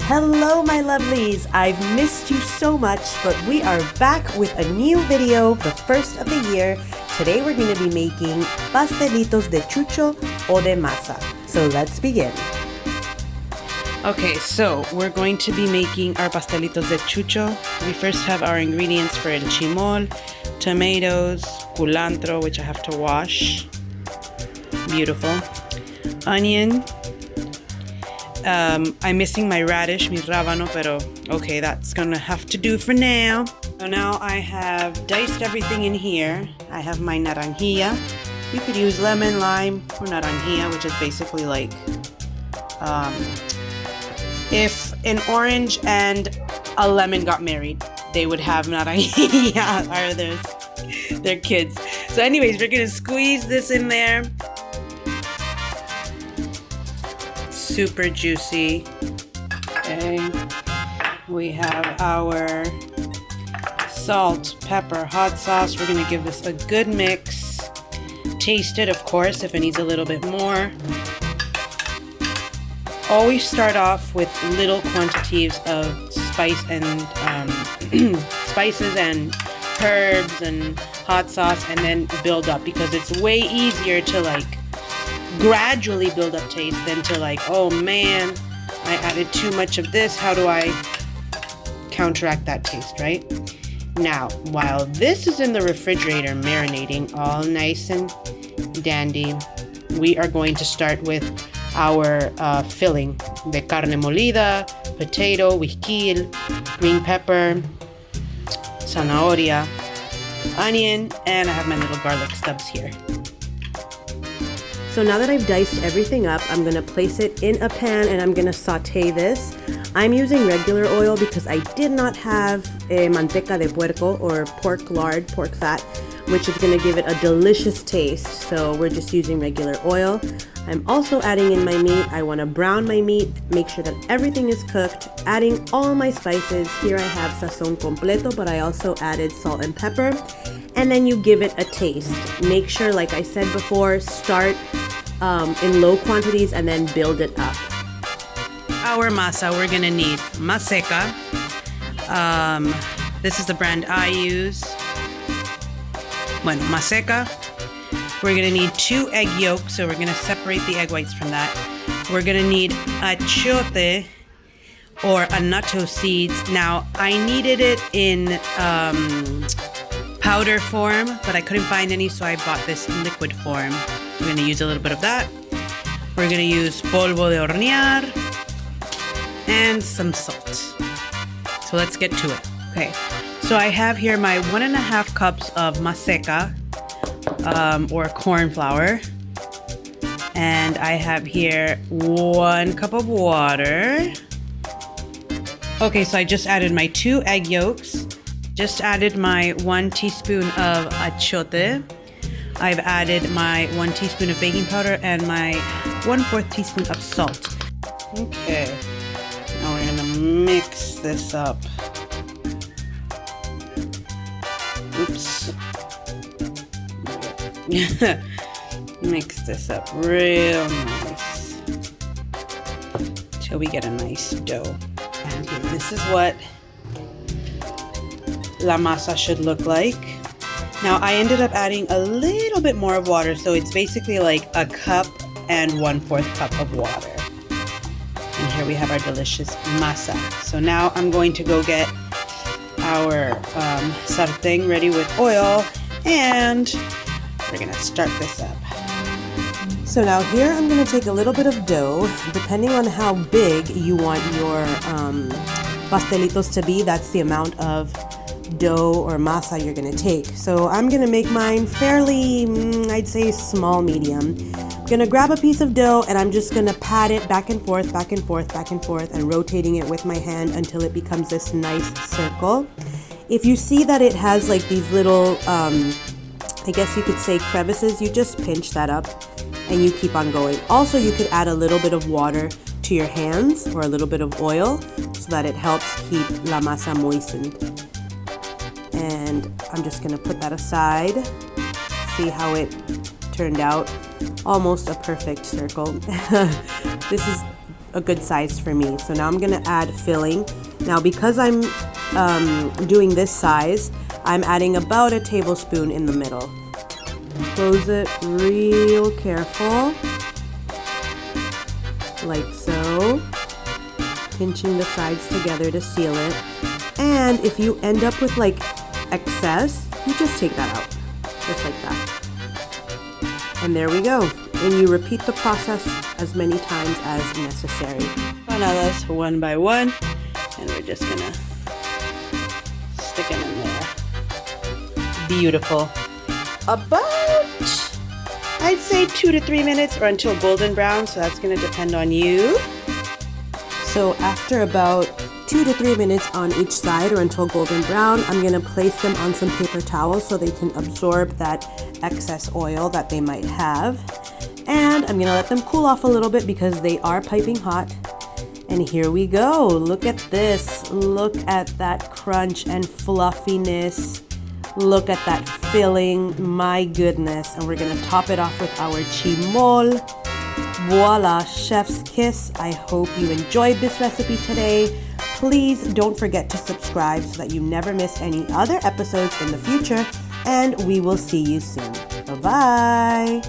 Hello my lovelies, I've missed you so much, but we are back with a new video, the first of the year. Today we're going to be making Pastelitos de Chucho o de Masa. So let's begin. Okay, so we're going to be making our Pastelitos de Chucho. We first have our ingredients for enchimol, tomatoes, culantro, which I have to wash. Beautiful. Onion. I'm missing my radish, mi rábano, pero okay, that's gonna have to do for now. So now I have diced everything in here. I have my naranjilla. You could use lemon, lime, or naranjilla, which is basically like if an orange and a lemon got married, they would have naranjilla, or their kids. So anyways, we're gonna squeeze this in there. Super juicy. Okay, we have our salt, pepper, hot sauce. We're gonna give this a good mix. Taste it, of course, if it needs a little bit more. Always start off with little quantities of spice and spices and herbs and hot sauce, and then build up, because it's way easier to like gradually build up taste than to like, oh man, I added too much of this, how do I counteract that taste, right? Now, while this is in the refrigerator marinating all nice and dandy, we are going to start with our filling, the carne molida, potato, huisquil, green pepper, zanahoria, onion, and I have my little garlic stubs here. So now that I've diced everything up, I'm going to place it in a pan and I'm going to saute this. I'm using regular oil because I did not have a Manteca de Puerco, or pork lard, pork fat, which is going to give it a delicious taste. So we're just using regular oil. I'm also adding in my meat. I want to brown my meat, make sure that everything is cooked, adding all my spices. Here I have sazon completo, but I also added salt and pepper. And then you give it a taste. Make sure, like I said before, start in low quantities and then build it up. Our masa, we're gonna need MASECA. This is the brand I use. Bueno, MASECA. We're gonna need 2 egg yolks, so we're gonna separate the egg whites from that. We're gonna need achiote, or annatto seeds. Now, I needed it in powder form, but I couldn't find any, so I bought this in liquid form. We're gonna use a little bit of that. We're gonna use polvo de hornear and some salt. So let's get to it. Okay, so I have here my 1.5 cups of MASECA, or corn flour, and I have here 1 cup of water. Okay, so I just added my 2 egg yolks. Just added my 1 teaspoon of achiote. I've added my 1 teaspoon of baking powder and my 1/4 teaspoon of salt. Okay, now we're gonna mix this up. Oops. Mix this up real nice till we get a nice dough. And this is what la masa should look like. Now I ended up adding a little bit more of water, so it's basically like a cup and 1/4 cup of water. And here we have our delicious masa. So now I'm going to go get our sartén ready with oil, and we're gonna start this up. So now here I'm going to take a little bit of dough. Depending on how big you want your pastelitos to be, that's the amount of dough or masa you're going to take. So I'm going to make mine fairly, I'd say small, medium. I'm going to grab a piece of dough and I'm just going to pat it back and forth, back and forth, back and forth, and rotating it with my hand until it becomes this nice circle. If you see that it has like these little, I guess you could say crevices, you just pinch that up and you keep on going. Also, you could add a little bit of water to your hands or a little bit of oil so that it helps keep la masa moistened. And I'm just gonna put that aside. See how it turned out? Almost a perfect circle. This is a good size for me. So now I'm gonna add filling. Now because I'm doing this size, I'm adding about a tablespoon in the middle. Close it real careful, like so. Pinching the sides together to seal it. And if you end up with like excess, you just take that out, just like that. And there we go. And you repeat the process as many times as necessary. Empanadas one by one, and we're just gonna stick them in there. Beautiful. About, I'd say 2 to 3 minutes or until golden brown, so that's gonna depend on you. So after about 2 to 3 minutes on each side or until golden brown, I'm gonna place them on some paper towels so they can absorb that excess oil that they might have. And I'm gonna let them cool off a little bit because they are piping hot. And here we go. Look at this. Look at that crunch and fluffiness. Look at that filling. My goodness. And we're gonna top it off with our chimol. Voila, chef's kiss. I hope you enjoyed this recipe today. Please don't forget to subscribe so that you never miss any other episodes in the future. And we will see you soon. Bye-bye.